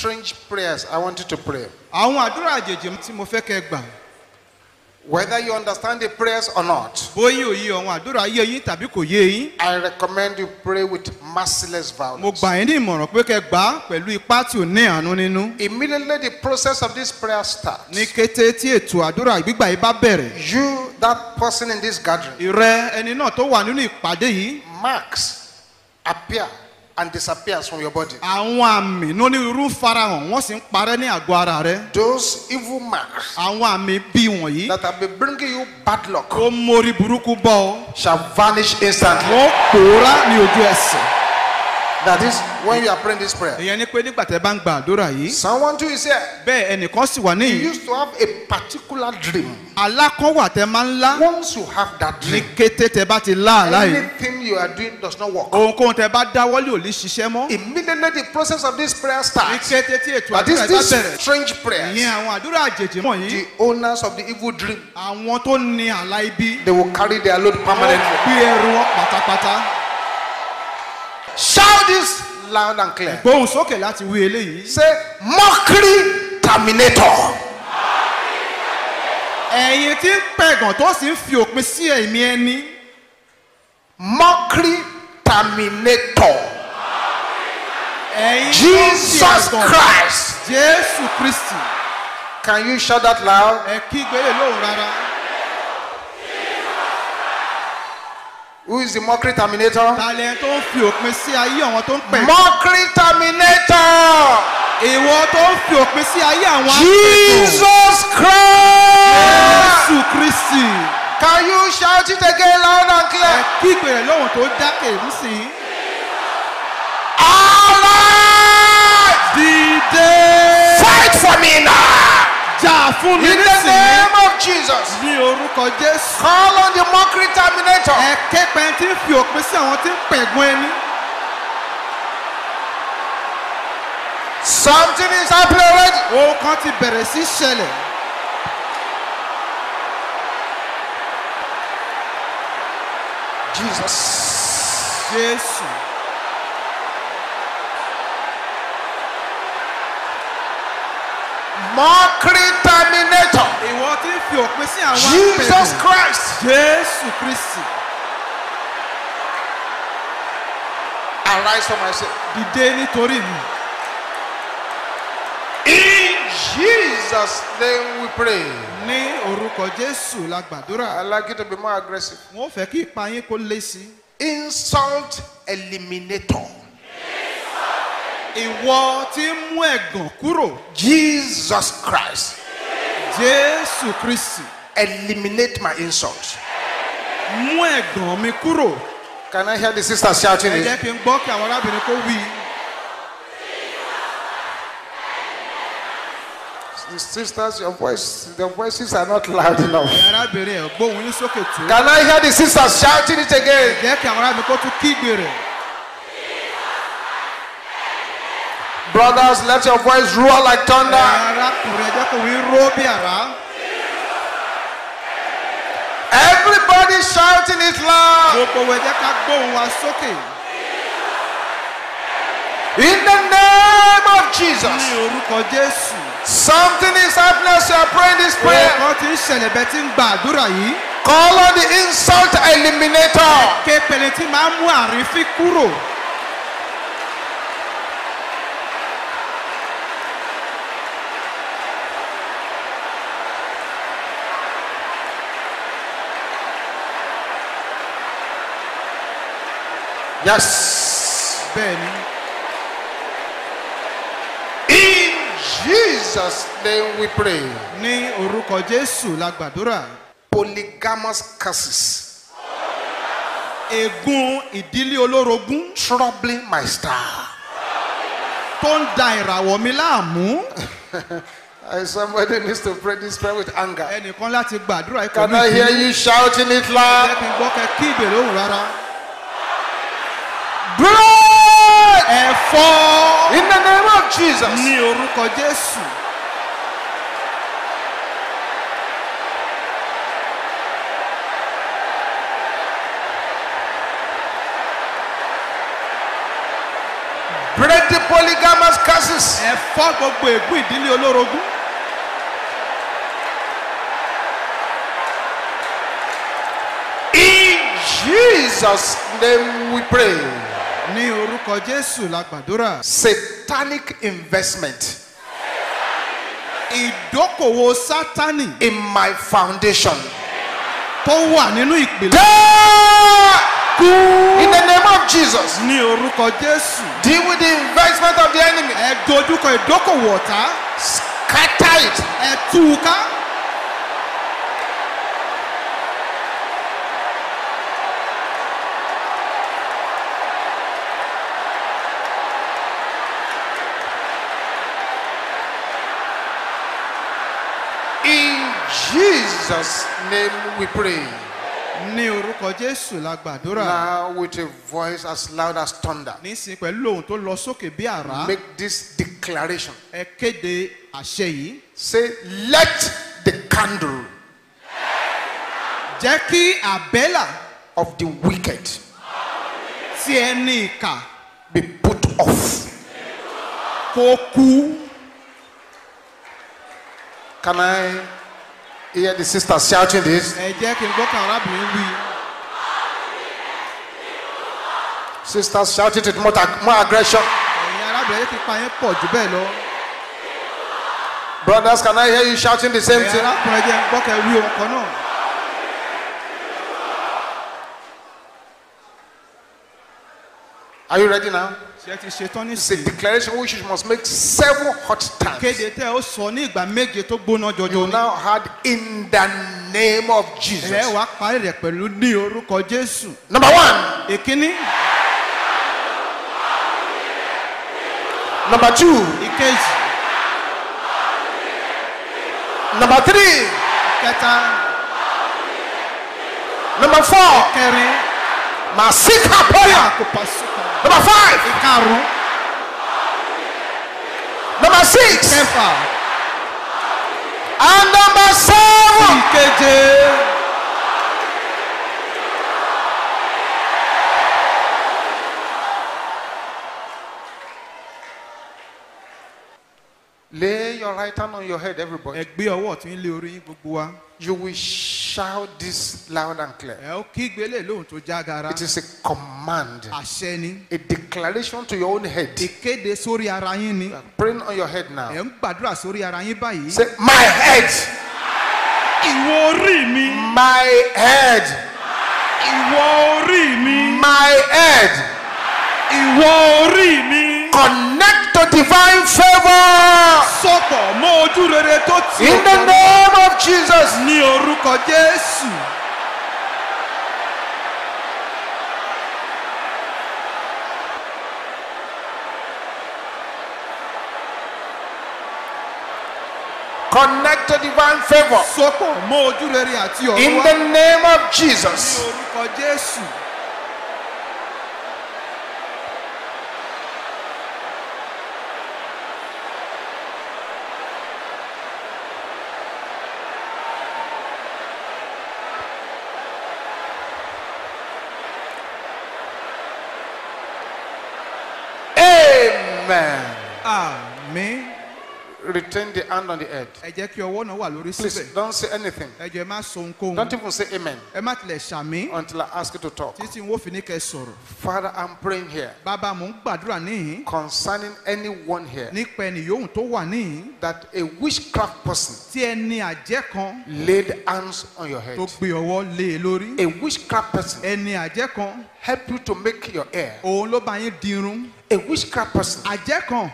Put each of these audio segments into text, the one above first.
strange prayers I want you to pray. Àwọn àdúrà àjèjì tí mo fẹ́ kẹ́ gbà. Whether you understand the prayers or not, Bóyá òye àwọn àdúrà yé yín tàbí kò yé yín. I recommend you pray with merciless Mo violence. gbà yín ní ìmọ̀ràn pé kẹ́ gbà á pẹ̀lú ipá tí ò ní àánú nínú. Immediately the process of this prayer starts. Ní kété tí ètò àdúrà gbígbà yìí bá bẹ̀rẹ̀. You, that person in this gathering, Ìrẹ ẹni náà tó wà nínú ìpàdé yìí. marks appear and disappears from your body. Àwọn àmì lónírúurú farahàn wọ́n sì ń parẹ́ ní àgọ́ ara rẹ. Those evil marks Àwọn àmì bí wọ̀nyí. that have been bringing you bad luck Ó mórí burúkú bọ́ ọ. shall vanish instantly. Wọ́n pòórá ní ojú ẹsẹ̀. That is when you are praying this prayer. Ìyẹn ni pé nígbà tẹ́ bá ń gba àdúrà yìí. Someone too is here. Bẹ́ẹ̀ ẹnìkan sì wà You níyì. used to have a particular dream. Àlá kan wà tẹ́ máa ń lá. Once you have that Ní dream, kété tẹ́ bá ti lá àlá yìí. anything you are doing does not work. Ohunkóhun tẹ́ bá dáwọ́lé ò lè ṣiṣẹ́ mọ́. Immediately the process of this prayer Ní starts. kété tí ètò That is àdúrà bá this bẹ̀rẹ̀. strange prayers. Ìyẹn àwọn àdúrà àjèjì wọ̀nyí. The owners of the evil dream, Àwọn tó ní àlá ibi. they will carry their load Wọ́n permanently. gbé ẹrù wọn pátápátá. Shout this loud and clear. Gbóhùn sókè láti wí eléyìí. Say, mockery terminator. Ẹ̀yin tí ń pẹ̀gàn tó sì ń fi òpin sí ẹ̀mí ẹni. Mockery terminator. Ẹ̀yin tó ń fi Jesus àgàn. Christ. Jésù Kristi. Can you shout that loud? Ẹ kígbe lè lóhùn rárá. Who is the mockery terminator? Talẹ̀ tó ń fi òpin sí ayé àwọn tó ń pẹ̀gàn. Mockery terminator. Ìwọ tó ń fi òpin sí ayé àwọn apẹ̀gàn. Jesus Christ. Jésù Kristi. Can you shout it again loud and Ẹ clear? kígbe rẹ̀ lóhùn tó dákẹ́ nísìnyí. Arise! Dìde. Fight for me now. Jà fún mi In the nísìnyí. name of Jesus. Ní orúkọ Jésù. Call on the mockery terminator. Ẹ kẹ́pẹ́ tí ń fi òpin sí àwọn tí ń pẹ̀gàn ẹni. Something is happening already. Ohun kan ti bẹ̀rẹ̀ sí ṣẹlẹ̀. Jesus. Jésù. Mockery terminator. Ìwọ tí ń fi òpin sí àwọn Jesus apẹ̀gàn. Christ. Jésù Kristi. Arise for my sake. Dìde nítorí mi. In Jesus' name we pray. Ní orúkọ Jésù la gbàdúrà. I'd like you to be more aggressive. Wọ́n fẹ́ kí ipa yín kó lé sí. Insult eliminator. Ìwọ tí ń mú ẹ̀gàn kúrò. Jesus Christ. Jésù Kristi. Eliminate my insult. Mú ẹ̀gàn mi kúrò. Can I hear the sisters shouting Ẹ it? jẹ́ kí n gbọ́ kí àwọn arábìnrin kó wí. The sisters, your voices are not loud enough. Ẹ̀yin arábìnrin ẹ̀ gbóhùn yín sókè tó. Can I hear the sisters shouting it again? Jẹ́ kí àwọn arábìnrin kó tún kígbe rẹ̀. Brothers, let your voice roar like Ẹ̀yin thunder. arákùnrin ẹ jẹ́ kó wí ró bí àrá. Everybody shouting it loud. Gbogbo ẹ jẹ́ ká gbóhùn wa sókè. In the name of Ní Jesus. orúkọ Jésù. Something is happening as you are praying this prayer. Ọkàn tí ń ṣẹlẹ̀ bẹ́ẹ̀ tí ń gba àdúrà yìí. Call on the insult eliminator. Képele tí máa ń mú àrífín kúrò. Yes. Bẹ́ẹ̀ni. In Jesus' name we pray. Ní orúkọ Jésù la gbàdúrà. Polygamous curses Ègún ìdílé olórogún troubling my star. tó ń da ìràwọ̀ mi láàmú. Somebody needs to pray this prayer with anger. Ẹnìkan láti gbàdúrà ikọ̀ Can I hear you shouting it loud? Jẹ́ kí n gbọ́ kẹ́ kí ìbè lóhùn rárá. Break! Ẹ̀fọ́. In the name of Jesus. Ní orúkọ Jésù. Break the polygamous curses. ẹ fọ́ gbogbo ègún ìdílé olórogún. In Jesus' name we pray. Ní orúkọ Jésù la gbàdúrà. Satanic investment Ìdókòwò Sátánì in my foundation. tó wà nínú ìpìlẹ̀. In the name of Jesus. Ní orúkọ Jésù. Deal with the investment of the enemy. Ẹ dojúkọ ìdókòwò ọ̀tá. Scatter it. Ẹ tú u ká. In Jesus' name we pray. Ní orúkọ Jésù la gbàdúrà. Now with a voice as loud as thunder, Nísìn pẹ̀lú ohùn tó lọ sókè bí àrá. make this declaration. Ẹ kéde àṣẹ yìí. Say, let the candle Jẹ́ kí àbẹ́là of the wicked tí ẹni ìkà be put off. kó kú. Can I hear the sisters shouting this? Ẹ jẹ́ kí n gbọ́ kan arábìnrin wí. Sisters shouting it with more aggression. Ẹ̀yin arábìnrin ti pa yín pọ̀ jù bẹ́ẹ̀ lọ. Brothers, can I hear you shouting the same Ẹ̀yin thing? arákùnrin jẹ́ n gbọ́ kẹ́ wí ohun kan náà. Are you ready now? Ṣé ti ṣetán It's a nísìnyí? declaration which you must make 7 hot times. Kéde tẹ́ ó sọ ní ìgbà méje tó gbóná You jọjọ ní. now had in the name of Jesus. Ẹ wá parí rẹ̀ pẹ̀lú ní orúkọ Jésù. Number 1. Ìkíní, Number 2. ìkejì, Number 3. ìkẹta, Number 4. ìkẹrin, Masika prayer. àkópa sùkà. Number 5. Ìkarùn-ún, Number 6. ìkẹfà, And number 7. ìkeje. Lay your right hand on your head, everybody. Ẹ gbé ọwọ́ ọ̀tún yín lé orí yín gbogbo wa. You will shout this loud and clear. Ẹ ó kígbe lé lóhùn tó jágara. It is a command, Àṣẹ ni. a declaration to your own head. Ìkéde sórí ara yín ni. You are praying on your head Ẹ now. ń gbàdúrà sórí ara yín báyìí. Say, my head, Ìwọ orí mi. my head, Ìwọ orí mi. my head. Ìwọ orí mi. Connect to divine favor. Sọ̀pọ̀ mọ́ ojú rere tó ti In the name of Jesus. ní orúkọ Jésù. Connect to divine favor. Sọ̀pọ̀ mọ́ ojú rere àti ọ̀rọ̀ In wa. the name of Ní Jesus. orúkọ Jésù. Amen. Àmín. Retain the hand on the head. Ẹ jẹ́ kí ọwọ́ náà wà lórí Please síbẹ̀. don't say anything. Ẹ jọ̀ọ́ ẹ má sọ ohunkóhun. Don't even say amen Ẹ má tilẹ̀ ṣàmí. until I ask you to talk. Títí n ó fi ní kẹ́ sọ̀rọ̀. Father, I'm praying here Bàbá mò ń gbàdúrà níhìn. concerning anyone here Nípa ẹni yòówù tó wà níhìn. that a witchcraft person Tí ẹni àjẹ́ kan laid hands on your head. tó gbé ọwọ́ lé e lórí. A witchcraft person Ẹni àjẹ́ kan help you to make your hair. òun ló bá yín dirun. A witchcraft person Àjẹ́ kan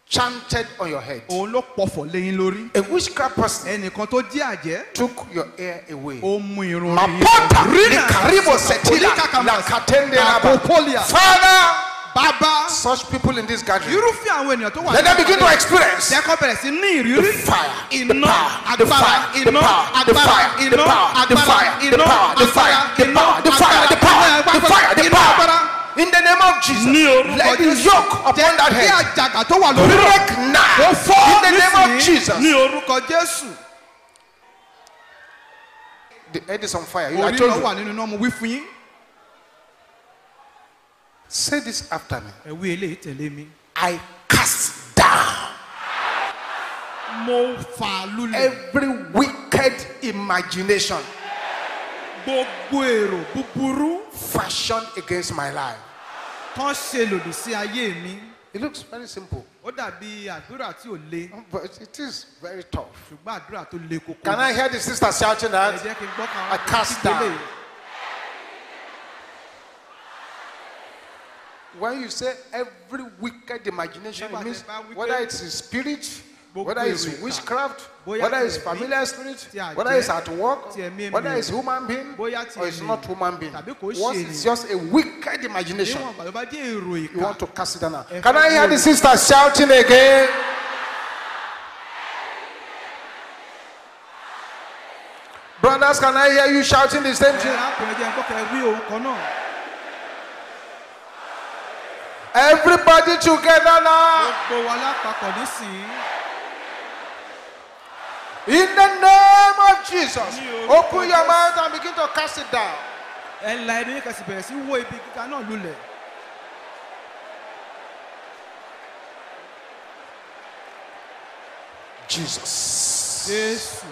chanted on your head. òun ló pọ̀fọ̀ lé yín lórí. A witchcraft person Ẹnìkan tó jẹ́ àjẹ́ took your hair away. ó mú irun Mapota Rina, likaribo setila Polika lakatende raba. Apopolia. Father, Bàbá such people in this gathering, irúfẹ́ àwọn ènìyàn tó wà let them begin to experience jẹ́ kó bẹ̀rẹ̀ sí ní the ìrírí. fire, the Iná power, the agbára fire, the iná power, the agbára fire, the iná power, the agbára fire, the iná power, the agbára fire, the iná power, the fire, the power, the fire, the iná power. agbára. In the name of Jesus, Ní orúkọ let the Jésù. yoke upon that Kí head àjàgà tó wà lórí rẹ̀ break kó now. fọ́ In the name of nísìnyí. Jesus, Ní orúkọ Jésù. the head is on fire. I Orí told náà you. wà nínú náà mo wí fún yín. Say this after me. Ẹ wí eléyìí tẹ̀lé mi. I cast down Mo fà lulẹ̀. every wicked imagination Gbogbo èrò búburú fashioned against my life. tán ṣe lòdì sí ayé mi. It looks very simple, Ó dàbí àdúrà tí ò le, but it is very tough. ṣùgbọ́n àdúrà tó le koko. Can I hear the sister shouting Ẹ that? jẹ́ kí n gbọ́ kan I cast down. When you say every wicked imagination, it means whether it's a spirit, whether it's witchcraft, whether it's familiar spirit, whether it's at work, whether it's human being, or it's not human being. Once it's just a wicked imagination, Níwọ̀n ìgbà tó bá jẹ́ èrò you ìkà. want to cast it down. Now. Can I hear the sister shouting again? Brothers, can I hear you shouting the same thing? Arákùnrin jẹ́ nǹkan kẹ́ wí ohun kan náà. Everybody together now. Gbogbo wa lápapọ̀ nísìnyí. In the name of Jesus, open your mouth and begin to cast it down. Ẹ la ẹnu yín kẹsì bẹ̀rẹ̀ sí wó ibi gíga náà lulẹ̀. Jesus. Jésù.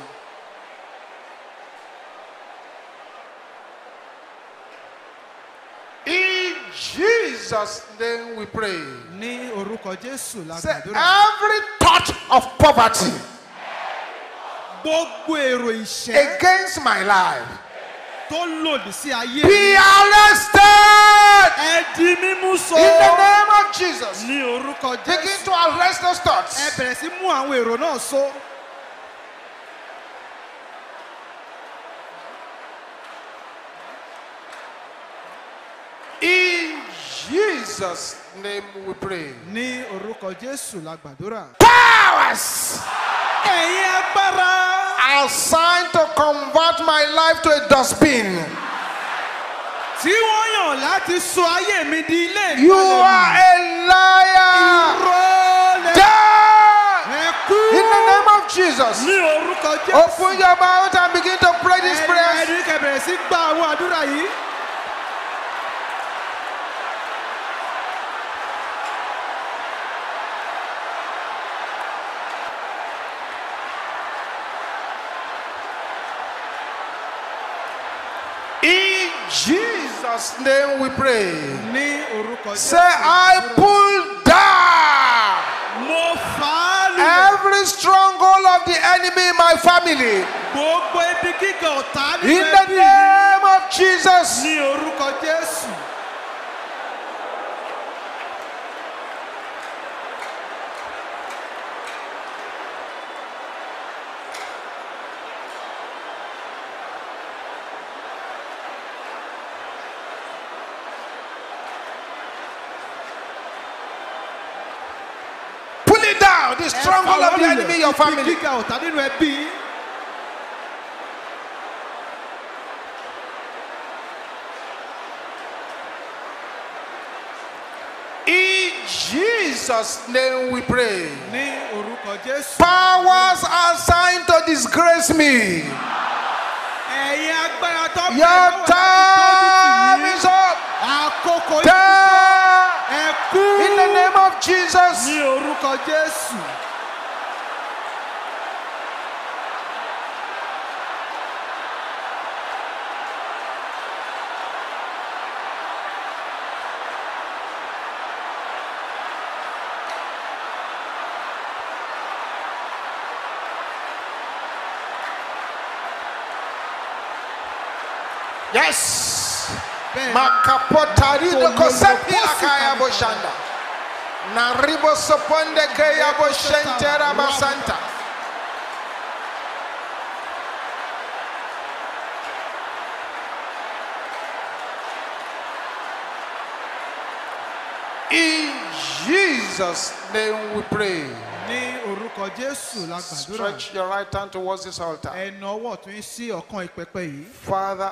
In Jesus' name we pray. Ní orúkọ Jésù la Say, gbàdúrà. every thought of poverty Gbogbo èrò ìṣẹ́ against my life tó lòdì sí ayé be mi. arrested Ẹ di mímú so. in the name of Jesus. Ní orúkọ Begin Jésù. to arrest those Ẹ thoughts. bẹ̀rẹ̀ sí mú àwọn èrò náà so. In Jesus' name we pray. Ní orúkọ Jésù la gbàdúrà. Powers Ẹ̀yin agbára assigned to convert my life to a dustbin. tí wọ́n yàn láti sọ ayé mi di ilé You are a liar. ìrọ̀lẹ́. Die Ẹ kú. in the name of Jesus. Ní orúkọ Jésù. Open your mouth and begin to pray this prayer. Ẹni kẹ́ bẹ̀rẹ̀ sí gba àwọn àdúrà yìí. In Jesus' name we pray. Ní orúkọ Say, Jésù. I pull down Mo fà á lulẹ̀. every stronghold of the enemy in my family. Gbogbo ibi gíga ọ̀tá nínú In the ẹbí mi. name of Jesus. Ní orúkọ Jésù. Pull it down, the stronghold of the enemy in your Ibi family. gíga ọ̀tá nínú ẹbí yín. In Jesus' name we pray. Ní orúkọ Jésù. Powers assigned to disgrace me. Ẹ̀yin agbára tó bẹ̀rẹ̀ Your lọ́wọ́ láti time tóbi is tì yín. up. Àkókò yìí. Die Ẹ kú. in the name of Jesus. Ní orúkọ Jésù. Yes. Bẹ́ẹ̀ni. Makapotarido kosepi akaya boshanda. Naribo soponde keya boshentera basanta. In Jesus' name we pray. Ní orúkọ Jésù la gbàdúrà. Stretch your right hand towards this altar. Ẹ na ọwọ́ ọ̀tún yín sí ọ̀kan ìpẹpẹ yìí. Father,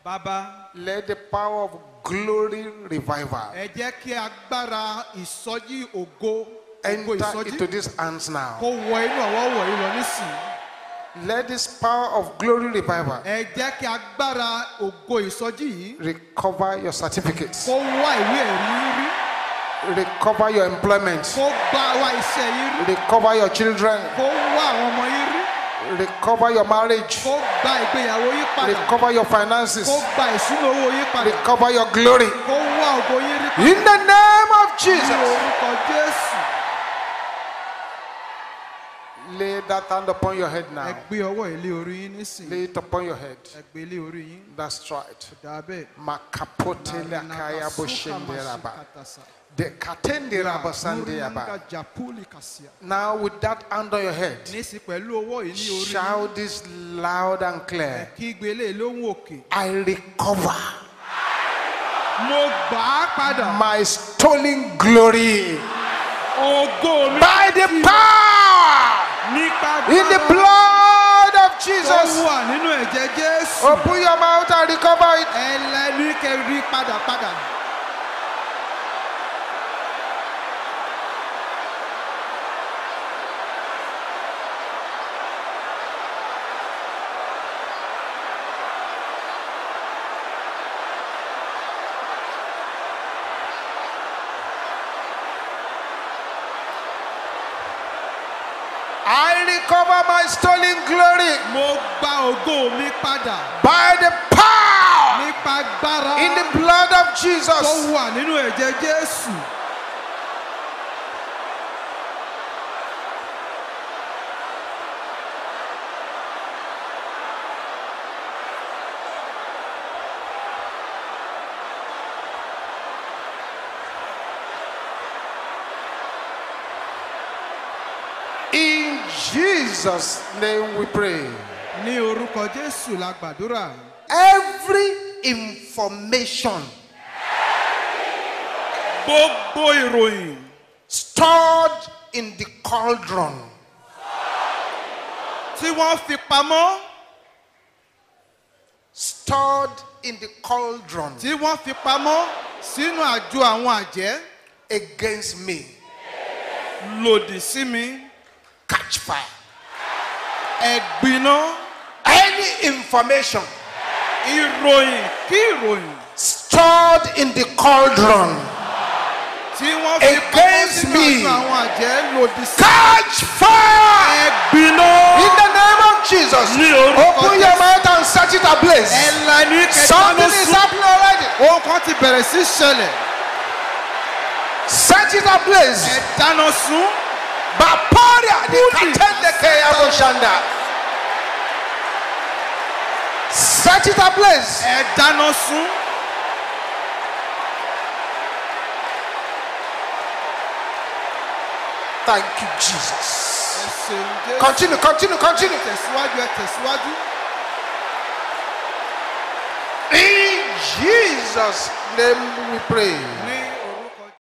Bàbá, let the power of glory revival ẹ jẹ́ kí agbára ìsọjí ògo enter ìsọjí into these hands now. kó wọ inú ọwọ́ wọ̀nyí lọ nísìnyí. Let this power of glory revival Ẹ jẹ́ kí agbára ògo ìsọjí yìí recover your certificates. kó wá ìwé ẹ̀rí rí. Recover your employment. Recover your children. Recover your marriage. Recover your finances. Recover your glory. In the name of Jesus. Lay that hand upon your head now. Lay it upon your head. That's right. Now with that hand on your head, shout this loud and clear. I recover my stolen glory by the power in the blood of Jesus. Open your mouth and recover it. I recover my stolen glory by the power in the blood of Jesus. In Jesus' name we pray. Every information stored in the cauldron stored in the cauldron against me, catch fire. Any information stored in the cauldron against me, catch fire in the name of Jesus. Open your mouth and set it ablaze. Something is happening already. Set it ablaze. Baporia di katende keya boshanda. Set it ablaze. Thank you, Jesus. Continue. In Jesus' name we pray.